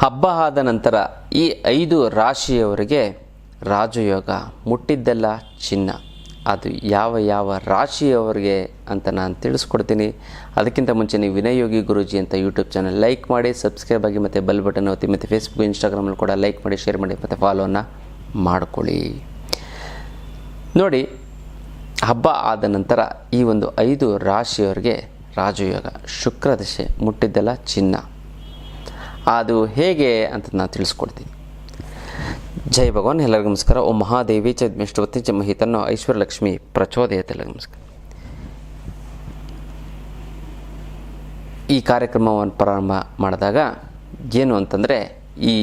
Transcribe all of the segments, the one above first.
ಹಬ್ಬ ಆದ ನಂತರ ಈ 5 ರಾಶಿಯವರಿಗೆ ರಾಜಯೋಗ ಮುಟ್ಟಿದ್ದೆಲ್ಲ ಚಿನ್ನ. ಅದು ಯಾವ ರಾಶಿಯವರಿಗೆ ಅಂತ ನಾನು ತಿಳಿಸ್ಕೊಡ್ತೀನಿ. ಅದಕ್ಕಿಂತ ಮುಂಚೆ ನೀವು ವಿನಯ್ ಯೋಗಿ ಗುರೂಜಿ ಅಂತ ಯೂಟ್ಯೂಬ್ ಚಾನಲ್ ಲೈಕ್ ಮಾಡಿ, ಸಬ್ಸ್ಕ್ರೈಬ್ ಆಗಿ, ಮತ್ತು ಬೆಲ್ ಬಟನ್ ಒತ್ತಿ, ಮತ್ತು ಫೇಸ್ಬುಕ್ ಇನ್ಸ್ಟಾಗ್ರಾಮಲ್ಲಿ ಕೂಡ ಲೈಕ್ ಮಾಡಿ, ಶೇರ್ ಮಾಡಿ, ಮತ್ತು ಫಾಲೋನ ಮಾಡ್ಕೊಳ್ಳಿ. ನೋಡಿ, ಹಬ್ಬ ಆದ ನಂತರ ಈ ಒಂದು 5 ರಾಶಿಯವರಿಗೆ ರಾಜಯೋಗ ಶುಕ್ರ ದಶೆ ಮುಟ್ಟಿದ್ದೆಲ್ಲ ಚಿನ್ನ. ಅದು ಹೇಗೆ ಅಂತ ನಾನು ತಿಳಿಸ್ಕೊಡ್ತೀನಿ. ಜೈ ಭಗವಾನ್. ಎಲ್ಲರಿಗೂ ನಮಸ್ಕಾರ. ಓಂ ಮಹಾದೇವಿ ಚ ವಿಷ್ಣುವತಿ ಚ ಮಹಿತನ್ನೋ ಐಶ್ವರ್ಯಲಕ್ಷ್ಮಿ ಪ್ರಚೋದಯತೆ. ಎಲ್ಲರಿಗೂ ನಮಸ್ಕಾರ. ಈ ಕಾರ್ಯಕ್ರಮವನ್ನು ಪ್ರಾರಂಭ ಮಾಡಿದಾಗ ಏನು ಅಂತಂದರೆ, ಈ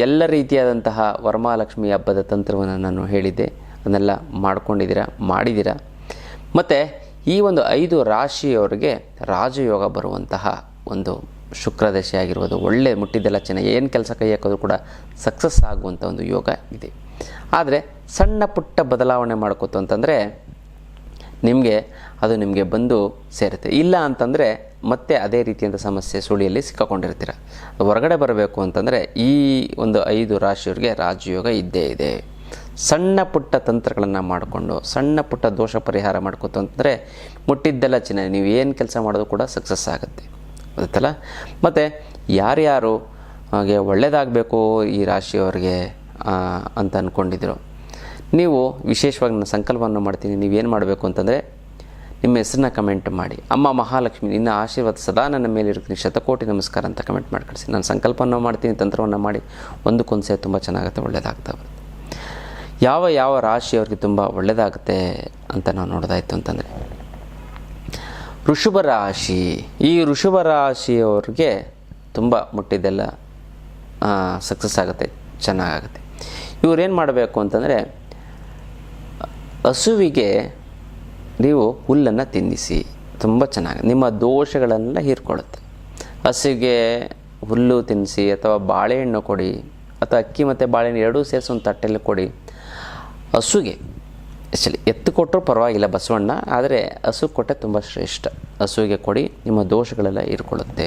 ಎಲ್ಲ ರೀತಿಯಾದಂತಹ ವರಮಹಾಲಕ್ಷ್ಮಿ ಹಬ್ಬದ ತಂತ್ರವನ್ನು ನಾನು ಹೇಳಿದ್ದೆ. ಅದನ್ನೆಲ್ಲ ಮಾಡಿದ್ದೀರಾ. ಮತ್ತು ಈ ಒಂದು 5 ರಾಶಿಯವರಿಗೆ ರಾಜಯೋಗ ಬರುವಂತಹ ಒಂದು ಶುಕ್ರ ದಶೆ ಆಗಿರ್ಬೋದು, ಒಳ್ಳೆ ಮುಟ್ಟಿದ್ದೆಲ್ಲ ಚೆನ್ನಾಗಿ ಏನು ಕೆಲಸ ಕೈ ಹಾಕೋದು ಕೂಡ ಸಕ್ಸಸ್ ಆಗುವಂಥ ಒಂದು ಯೋಗ ಇದೆ. ಆದರೆ ಸಣ್ಣ ಪುಟ್ಟ ಬದಲಾವಣೆ ಮಾಡ್ಕೋತು ಅಂತಂದರೆ ನಿಮಗೆ ಬಂದು ಸೇರುತ್ತೆ. ಇಲ್ಲ ಅಂತಂದರೆ ಮತ್ತೆ ಅದೇ ರೀತಿಯಂಥ ಸಮಸ್ಯೆ ಸುಳಿಯಲ್ಲಿ ಸಿಕ್ಕಾಕೊಂಡಿರ್ತೀರ. ಹೊರಗಡೆ ಬರಬೇಕು ಅಂತಂದರೆ ಈ ಒಂದು 5 ರಾಶಿಯವರಿಗೆ ರಾಜಯೋಗ ಇದ್ದೇ ಇದೆ. ಸಣ್ಣ ಪುಟ್ಟ ತಂತ್ರಗಳನ್ನು ಮಾಡಿಕೊಂಡು ಸಣ್ಣ ಪುಟ್ಟ ದೋಷ ಪರಿಹಾರ ಮಾಡ್ಕೋತು ಅಂತಂದರೆ ಮುಟ್ಟಿದ್ದೆಲ್ಲ ಚಿನ್ನ. ನೀವು ಏನು ಕೆಲಸ ಮಾಡೋದು ಕೂಡ ಸಕ್ಸಸ್ ಆಗುತ್ತೆ, ಗೊತ್ತಲ್ಲ. ಮತ್ತು ಯಾರ್ಯಾರು ಹಾಗೆ ಒಳ್ಳೆಯದಾಗಬೇಕು ಈ ರಾಶಿಯವರಿಗೆ ಅಂತ ಅಂದ್ಕೊಂಡಿದ್ರು, ನೀವು ವಿಶೇಷವಾಗಿ ನಾನು ಸಂಕಲ್ಪವನ್ನು ಮಾಡ್ತೀನಿ. ನೀವೇನು ಮಾಡಬೇಕು ಅಂತಂದರೆ, ನಿಮ್ಮ ಹೆಸರನ್ನ ಕಮೆಂಟ್ ಮಾಡಿ, ಅಮ್ಮ ಮಹಾಲಕ್ಷ್ಮಿ ನಿನ್ನ ಆಶೀರ್ವಾದ ಸದಾ ನನ್ನ ಮೇಲೆ ಇರ್ತೀನಿ, ಶತಕೋಟಿ ನಮಸ್ಕಾರ ಅಂತ ಕಮೆಂಟ್ ಮಾಡಿ ಕಳಿಸಿ. ನಾನು ಸಂಕಲ್ಪವನ್ನು ಮಾಡ್ತೀನಿ, ತಂತ್ರವನ್ನು ಮಾಡಿ ಒಂದಕ್ಕೊಂದು ಸೇರಿ ತುಂಬ ಚೆನ್ನಾಗುತ್ತೆ, ಒಳ್ಳೆಯದಾಗ್ತಾ ಬರುತ್ತೆ. ಯಾವ ರಾಶಿಯವ್ರಿಗೆ ತುಂಬ ಒಳ್ಳೆಯದಾಗುತ್ತೆ ಅಂತ ನಾವು ನೋಡೋದಾಯಿತು ಅಂತಂದರೆ, ವೃಷಭ ರಾಶಿ. ಈ ವೃಷಭ ರಾಶಿಯವ್ರಿಗೆ ತುಂಬ ಮುಟ್ಟಿದ್ದೆಲ್ಲ ಸಕ್ಸಸ್ ಆಗುತ್ತೆ, ಚೆನ್ನಾಗಾಗುತ್ತೆ. ಇವ್ರೇನು ಮಾಡಬೇಕು ಅಂತಂದರೆ, ಹಸುವಿಗೆ ನೀವು ಹುಲ್ಲನ್ನು ತಿನ್ನಿಸಿ, ತುಂಬ ಚೆನ್ನಾಗಿ ನಿಮ್ಮ ದೋಷಗಳನ್ನೆಲ್ಲ ಹೀರ್ಕೊಳ್ಳುತ್ತೆ. ಹಸುವಿಗೆ ಹುಲ್ಲು ತಿನ್ನಿಸಿ, ಅಥವಾ ಬಾಳೆಹಣ್ಣು ಕೊಡಿ, ಅಥವಾ ಅಕ್ಕಿ ಮತ್ತು ಬಾಳೆಹಣ್ಣು ಎರಡೂ ಸೇರಿಸಿ ಒಂದು ತಟ್ಟೆಯಲ್ಲಿ ಕೊಡಿ. ಹಸುಗೆ ಎತ್ತು ಕೊಟ್ಟರು ಪರವಾಗಿಲ್ಲ ಬಸವಣ್ಣ, ಆದರೆ ಹಸು ಕೊಟ್ಟೆ ತುಂಬ ಶ್ರೇಷ್ಠ. ಹಸುವಿಗೆ ಕೊಡಿ, ನಿಮ್ಮ ದೋಷಗಳೆಲ್ಲ ಇರ್ಕೊಳ್ಳುತ್ತೆ.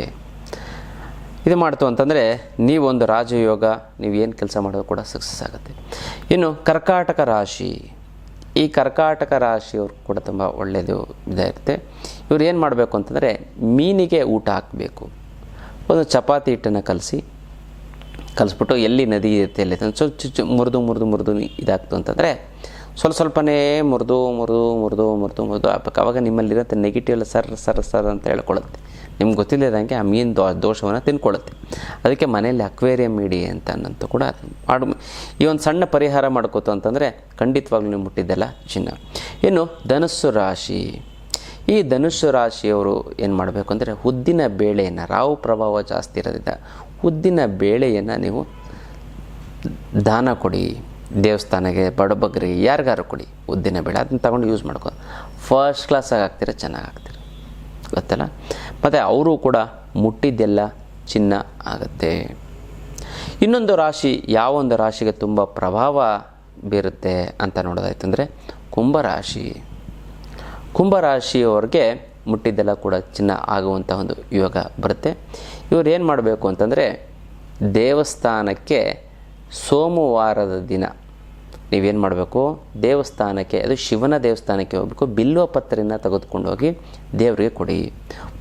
ಇದು ಮಾಡ್ತು ಅಂತಂದರೆ ನೀವೊಂದು ರಾಜಯೋಗ, ನೀವು ಏನು ಕೆಲಸ ಮಾಡೋದು ಕೂಡ ಸಕ್ಸಸ್ ಆಗುತ್ತೆ. ಇನ್ನು ಕರ್ಕಾಟಕ ರಾಶಿ. ಈ ಕರ್ಕಾಟಕ ರಾಶಿಯವ್ರು ಕೂಡ ತುಂಬ ಒಳ್ಳೆಯದು ಇದಾಗಿರುತ್ತೆ. ಇವ್ರು ಏನು ಮಾಡಬೇಕು ಅಂತಂದರೆ, ಮೀನಿಗೆ ಊಟ ಹಾಕಬೇಕು. ಒಂದು ಚಪಾತಿ ಹಿಟ್ಟನ್ನು ಕಲಿಸ್ಬಿಟ್ಟು ಎಲ್ಲಿ ನದಿ ಇರುತ್ತೆ ಅಲ್ಲಿ ಮುರಿದು ಇದಾಗ್ತು ಅಂತಂದರೆ ಸ್ವಲ್ಪನೇ ಮುರಿದು ಹಾಕ್ಬೇಕು. ಆವಾಗ ನಿಮ್ಮಲ್ಲಿರೋಂಥ ನೆಗೆಟಿವ್ ಎಲ್ಲ ಸರ್ ಅಂತ ಹೇಳ್ಕೊಳ್ಳುತ್ತೆ. ನಿಮ್ಗೆ ಗೊತ್ತಿಲ್ಲದಂಗೆ ಆ ಮೀನು ದೋಷವನ್ನು ತಿನ್ಕೊಳ್ಳುತ್ತೆ. ಅದಕ್ಕೆ ಮನೆಯಲ್ಲಿ ಅಕ್ವೇರಿಯಂ ಇಡಿ ಅಂತಂತೂ ಕೂಡ ಈ ಒಂದು ಸಣ್ಣ ಪರಿಹಾರ ಮಾಡ್ಕೋತು ಅಂತಂದರೆ ಖಂಡಿತವಾಗ್ಲೂ ನೀವು ಮುಟ್ಟಿದ್ದೆಲ್ಲ ಚಿನ್ನ. ಇನ್ನು ಧನುಸ್ಸು ರಾಶಿ. ಈ ಧನುಸ್ಸು ರಾಶಿಯವರು ಏನು ಮಾಡಬೇಕು ಅಂದರೆ, ಉದ್ದಿನ ಬೇಳೆಯನ್ನು, ರಾಹು ಪ್ರಭಾವ ಜಾಸ್ತಿ ಇರೋದ್ರಿಂದ ಉದ್ದಿನ ಬೇಳೆಯನ್ನು ನೀವು ದಾನ ಕೊಡಿ. ದೇವಸ್ಥಾನಕ್ಕೆ, ಬಡಬಗ್ರಿಗೆ, ಯಾರಿಗಾರು ಕೊಡಿ ಉದ್ದಿನ ಬೇಳೆ. ಅದನ್ನ ತಗೊಂಡು ಯೂಸ್ ಮಾಡ್ಕೊ, ಫಸ್ಟ್ ಕ್ಲಾಸಾಗಿ ಆಗ್ತೀರ, ಚೆನ್ನಾಗಿ ಆಗ್ತೀರ, ಗೊತ್ತಲ್ಲ. ಮತ್ತು ಅವರು ಕೂಡ ಮುಟ್ಟಿದ್ದೆಲ್ಲ ಚಿನ್ನ ಆಗುತ್ತೆ. ಇನ್ನೊಂದು ರಾಶಿ, ಯಾವೊಂದು ರಾಶಿಗೆ ತುಂಬ ಪ್ರಭಾವ ಬೀರುತ್ತೆ ಅಂತ ನೋಡೋದಾಯ್ತು ಅಂದರೆ ಕುಂಭರಾಶಿ. ಕುಂಭರಾಶಿಯವ್ರಿಗೆ ಮುಟ್ಟಿದ್ದೆಲ್ಲ ಕೂಡ ಚಿನ್ನ ಆಗುವಂಥ ಒಂದು ಯೋಗ ಬರುತ್ತೆ. ಇವರು ಏನು ಮಾಡಬೇಕು ಅಂತಂದರೆ, ದೇವಸ್ಥಾನಕ್ಕೆ ಸೋಮವಾರದ ದಿನ ನೀವೇನು ಮಾಡಬೇಕು, ದೇವಸ್ಥಾನಕ್ಕೆ, ಅದು ಶಿವನ ದೇವಸ್ಥಾನಕ್ಕೆ ಹೋಗಬೇಕು, ಬಿಲ್ವ ಪತ್ರೆಯನ್ನು ತೆಗೆದುಕೊಂಡು ಹೋಗಿ ದೇವರಿಗೆ ಕೊಡಿ.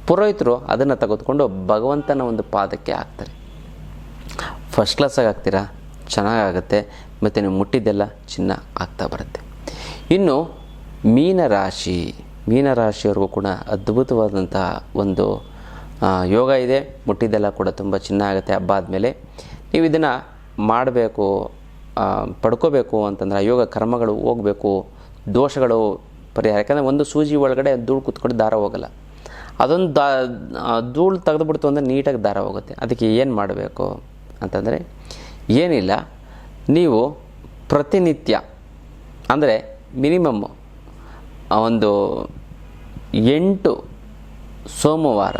ಪುರೋಹಿತರು ಅದನ್ನು ತೆಗೆದುಕೊಂಡು ಭಗವಂತನ ಒಂದು ಪಾದಕ್ಕೆ ಹಾಕ್ತಾರೆ. ಫಸ್ಟ್ ಕ್ಲಾಸಾಗಿ ಆಗ್ತೀರಾ, ಚೆನ್ನಾಗಾಗುತ್ತೆ, ಮತ್ತು ನೀವು ಮುಟ್ಟಿದ್ದೆಲ್ಲ ಚಿನ್ನ ಆಗ್ತಾ ಬರುತ್ತೆ. ಇನ್ನು ಮೀನರಾಶಿಯವ್ರಿಗೂ ಕೂಡ ಅದ್ಭುತವಾದಂತಹ ಒಂದು ಯೋಗ ಇದೆ. ಮುಟ್ಟಿದ್ದೆಲ್ಲ ಕೂಡ ತುಂಬ ಚಿನ್ನ ಆಗುತ್ತೆ. ಹಬ್ಬ ಆದಮೇಲೆ ನೀವು ಇದನ್ನು ಮಾಡಬೇಕು, ಪಡ್ಕೋಬೇಕು ಅಂತಂದರೆ ಯೋಗ ಕರ್ಮಗಳು ಹೋಗಬೇಕು, ದೋಷಗಳು ಪರಿಹಾರ. ಯಾಕಂದರೆ ಒಂದು ಸೂಜಿ ಒಳಗಡೆ ಧೂಳು ಕೂತ್ಕೊಂಡು ದಾರ ಹೋಗಲ್ಲ. ಅದೊಂದು ಧೂಳು ತೆಗೆದುಬಿಡ್ತು ಅಂದರೆ ನೀಟಾಗಿ ದಾರ ಹೋಗುತ್ತೆ. ಅದಕ್ಕೆ ಏನು ಮಾಡಬೇಕು ಅಂತಂದರೆ, ಏನಿಲ್ಲ, ನೀವು ಪ್ರತಿನಿತ್ಯ ಅಂದರೆ ಮಿನಿಮಮ್ ಒಂದು 8 ಸೋಮವಾರ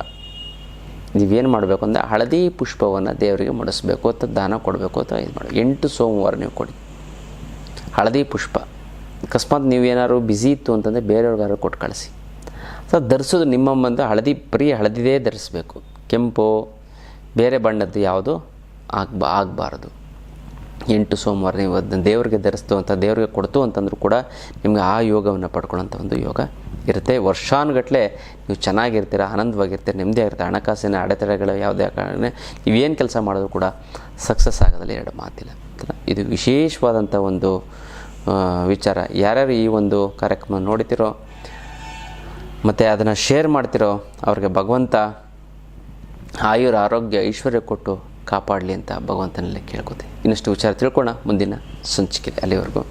ನೀವೇನು ಮಾಡಬೇಕು ಅಂದರೆ, ಹಳದಿ ಪುಷ್ಪವನ್ನು ದೇವರಿಗೆ ಮುಡಿಸ್ಬೇಕು ಅಥವಾ ದಾನ ಕೊಡಬೇಕು ಅಥವಾ ಇದು ಮಾಡಿ. 8 ಸೋಮವಾರ ನೀವು ಕೊಡಿ ಹಳದಿ ಪುಷ್ಪ. ಅಕಸ್ಮಾತ್ ನೀವೇನಾದ್ರು ಬ್ಯುಸಿ ಇತ್ತು ಅಂತಂದರೆ ಬೇರೆಯವ್ರಿಗಾರು ಕೊಟ್ಟು ಕಳಿಸಿ. ಸೊ ಧರಿಸೋದು ನಿಮ್ಮ ಹಳದಿ, ಬರೀ ಹಳದಿದೇ ಧರಿಸ್ಬೇಕು. ಕೆಂಪು ಬೇರೆ ಬಣ್ಣದ್ದು ಯಾವುದು ಆಗಬಾರ್ದು. 8 ಸೋಮವಾರ ನೀವು ಅದನ್ನು ದೇವರಿಗೆ ಧರಿಸ್ತು ಅಂತ ದೇವರಿಗೆ ಕೊಡ್ತು ಅಂತಂದ್ರೂ ಕೂಡ ನಿಮಗೆ ಆ ಯೋಗವನ್ನು ಪಡ್ಕೊಳ್ಳೋಂಥ ಒಂದು ಯೋಗ ಇರುತ್ತೆ. ವರ್ಷಾನುಗಟ್ಟಲೆ ನೀವು ಚೆನ್ನಾಗಿರ್ತೀರ, ಆನಂದವಾಗಿರ್ತೀರ, ನೆಮ್ಮದಿ ಆಗಿರ್ತೀರ. ಹಣಕಾಸಿನ ಅಡೆತಡೆಗಳು ಯಾವುದೇ ಕಾರಣ ನೀವೇನು ಕೆಲಸ ಮಾಡೋದು ಕೂಡ ಸಕ್ಸಸ್ ಆಗೋದಿಲ್ಲ, ಎರಡು ಮಾತಿಲ್ಲ. ಇದು ವಿಶೇಷವಾದಂಥ ಒಂದು ವಿಚಾರ. ಯಾರ್ಯಾರು ಈ ಒಂದು ಕಾರ್ಯಕ್ರಮ ನೋಡ್ತಿರೋ ಮತ್ತು ಅದನ್ನು ಶೇರ್ ಮಾಡ್ತಿರೋ ಅವ್ರಿಗೆ ಭಗವಂತ ಆರೋಗ್ಯ ಐಶ್ವರ್ಯ ಕೊಟ್ಟು ಕಾಪಾಡಲಿ ಅಂತ ಭಗವಂತನಲ್ಲಿ ಕೇಳ್ಕೊತೀನಿ. ಇನ್ನಷ್ಟು ವಿಚಾರ ತಿಳ್ಕೊಳ್ಳೋಣ ಮುಂದಿನ ಸಂಚಿಕೆ. ಅಲ್ಲಿವರೆಗೂ